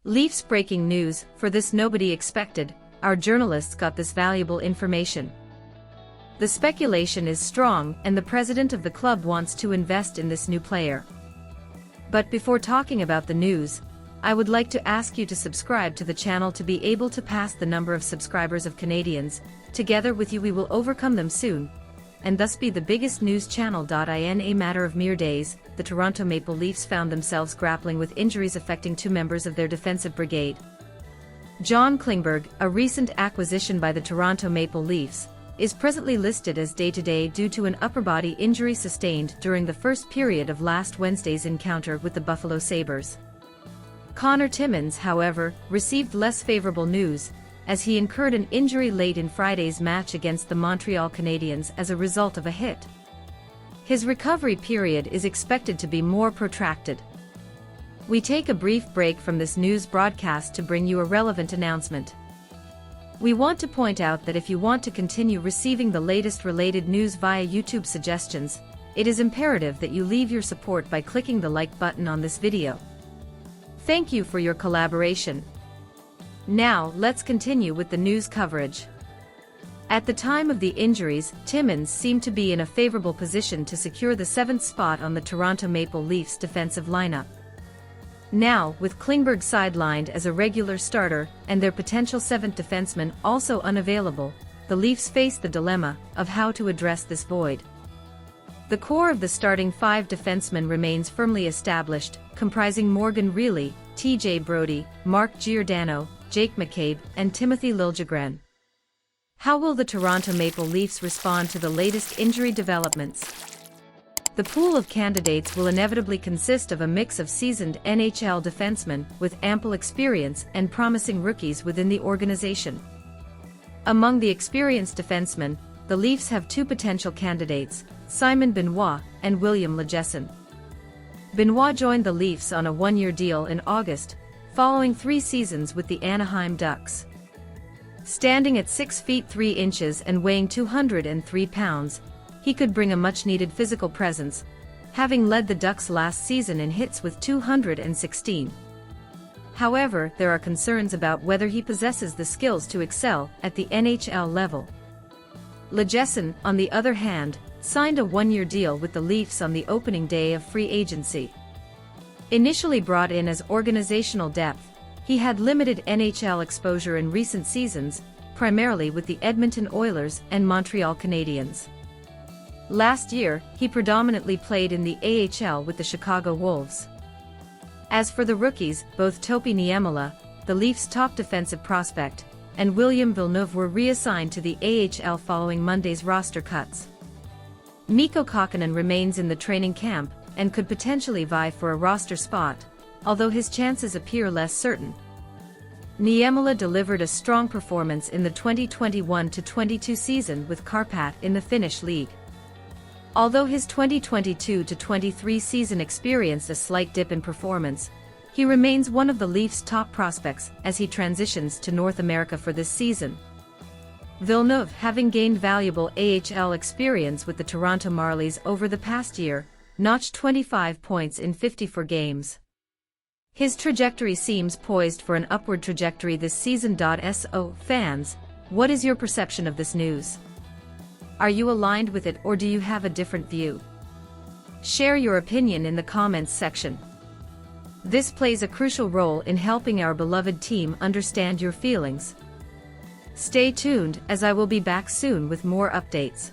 Leafs breaking news, for this nobody expected, our journalists got this valuable information. The speculation is strong and the president of the club wants to invest in this new player. But before talking about the news, I would like to ask you to subscribe to the channel to be able to pass the number of subscribers of Canadians. Together with you we will overcome them soon, and thus be the biggest news channel. In a matter of mere days, the Toronto Maple Leafs found themselves grappling with injuries affecting two members of their defensive brigade. John Klingberg, a recent acquisition by the Toronto Maple Leafs, is presently listed as day-to-day due to an upper body injury sustained during the first period of last Wednesday's encounter with the Buffalo Sabres. Conor Timmins, however, received less favorable news, as he incurred an injury late in Friday's match against the Montreal Canadiens as a result of a hit. His recovery period is expected to be more protracted. We take a brief break from this news broadcast to bring you a relevant announcement. We want to point out that if you want to continue receiving the latest related news via YouTube suggestions, it is imperative that you leave your support by clicking the like button on this video. Thank you for your collaboration. Now, let's continue with the news coverage. At the time of the injuries, Timmins seemed to be in a favorable position to secure the 7th spot on the Toronto Maple Leafs defensive lineup. Now, with Klingberg sidelined as a regular starter and their potential 7th defenseman also unavailable, the Leafs face the dilemma of how to address this void. The core of the starting 5 defensemen remains firmly established, comprising Morgan Rielly, TJ Brodie, Mark Giordano, Jake McCabe, and Timothy Liljegren. How will the Toronto Maple Leafs respond to the latest injury developments? The pool of candidates will inevitably consist of a mix of seasoned NHL defensemen with ample experience and promising rookies within the organization. Among the experienced defensemen, the Leafs have 2 potential candidates, Simon Benoit and William Lagesson. Benoit joined the Leafs on a 1-year deal in August, following 3 seasons with the Anaheim Ducks. Standing at 6 feet 3 inches and weighing 203 pounds, he could bring a much-needed physical presence, having led the Ducks last season in hits with 216. However, there are concerns about whether he possesses the skills to excel at the NHL level. Lagesson, on the other hand, signed a 1-year deal with the Leafs on the opening day of free agency. Initially brought in as organizational depth, he had limited NHL exposure in recent seasons, primarily with the Edmonton Oilers and Montreal Canadiens. Last year, he predominantly played in the AHL with the Chicago Wolves. As for the rookies, both Topi Niemela, the Leafs' top defensive prospect, and William Villeneuve were reassigned to the AHL following Monday's roster cuts. Mikko Kokkonen remains in the training camp and could potentially vie for a roster spot, although his chances appear less certain. Niemela delivered a strong performance in the 2021-22 season with Karpat in the Finnish league. Although his 2022-23 season experienced a slight dip in performance, he remains one of the Leafs' top prospects as he transitions to North America for this season. Villeneuve, having gained valuable AHL experience with the Toronto Marlies over the past year, notched 25 points in 54 games. His trajectory seems poised for an upward trajectory this season. So, fans, what is your perception of this news? Are you aligned with it or do you have a different view? Share your opinion in the comments section. This plays a crucial role in helping our beloved team understand your feelings. Stay tuned, as I will be back soon with more updates.